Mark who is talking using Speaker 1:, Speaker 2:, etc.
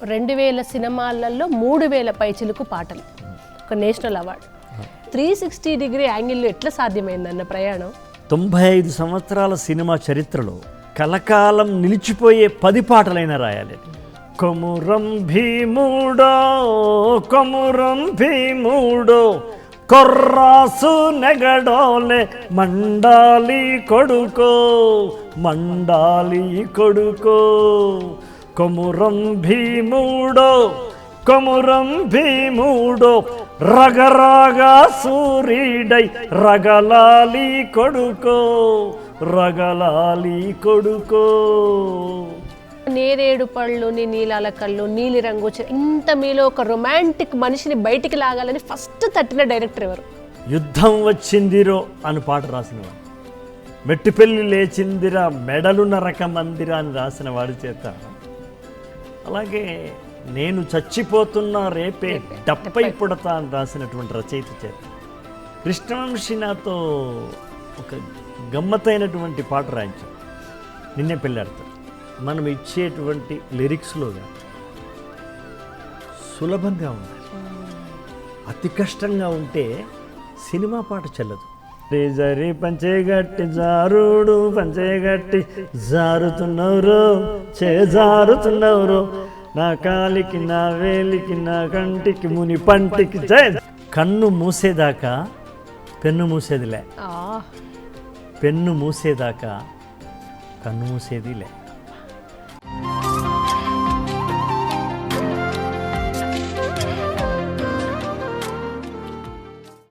Speaker 1: 2000 సినిమాలలో 3000 పైచిలుకు పాటలు, ఒక నేషనల్ అవార్డు. 360 డిగ్రీ యాంగిల్లో ఎట్లా సాధ్యమైందన్న ప్రయాణం?
Speaker 2: 95 సంవత్సరాల సినిమా చరిత్రలో కలకాలం నిలిచిపోయే 10 పాటలైనా రాయాలి. కొమురం భీముడో కొమురం భీముడో కొర్రాసు నెగడోలే మండాలి కొడుకో మండాలి కొడుకో కొమురం భీముడో కొమురం భీముడో రగరాగా సూరీడై రగలాలి కొడుకో రగలాలి కొడుకో.
Speaker 1: నేరేడు పళ్ళు నీలాల కళ్ళు నీలి రంగు ఇంత మీలో ఒక రొమాంటిక్ మనిషిని బయటికి లాగాలని ఫస్ట్ తట్టిన డైరెక్టర్ ఎవరు?
Speaker 2: యుద్ధం వచ్చిందిరో అని పాట రాసినవాడు, మెట్టిపెళ్ళి లేచిందిరా మెడలు నరక మందిరా అని రాసిన వాడి చేత, అలాగే నేను చచ్చిపోతున్నా రేపే డప్పై పుడతా అని రాసినటువంటి రచయిత చేత కృష్ణవంశీ నాతో ఒక గమ్మత్తైనటువంటి పాట రాయించాడు, నిన్నే పెళ్ళాడతాడు. మనం ఇచ్చేటువంటి లిరిక్స్లోగా సులభంగా ఉంది, అతి కష్టంగా ఉంటే సినిమా పాట చెల్లదు. జరి పంచేగట్టి జారుడు పంచేగట్టి జారుతున్నవరు చేజారుతున్నవరు నా కాలికి నా వేలికి నా కంటికి ముని పంటికి కన్ను మూసేదాకా పెన్ను మూసేదిలే, పెన్ను మూసేదాకా కన్ను మూసేదిలే.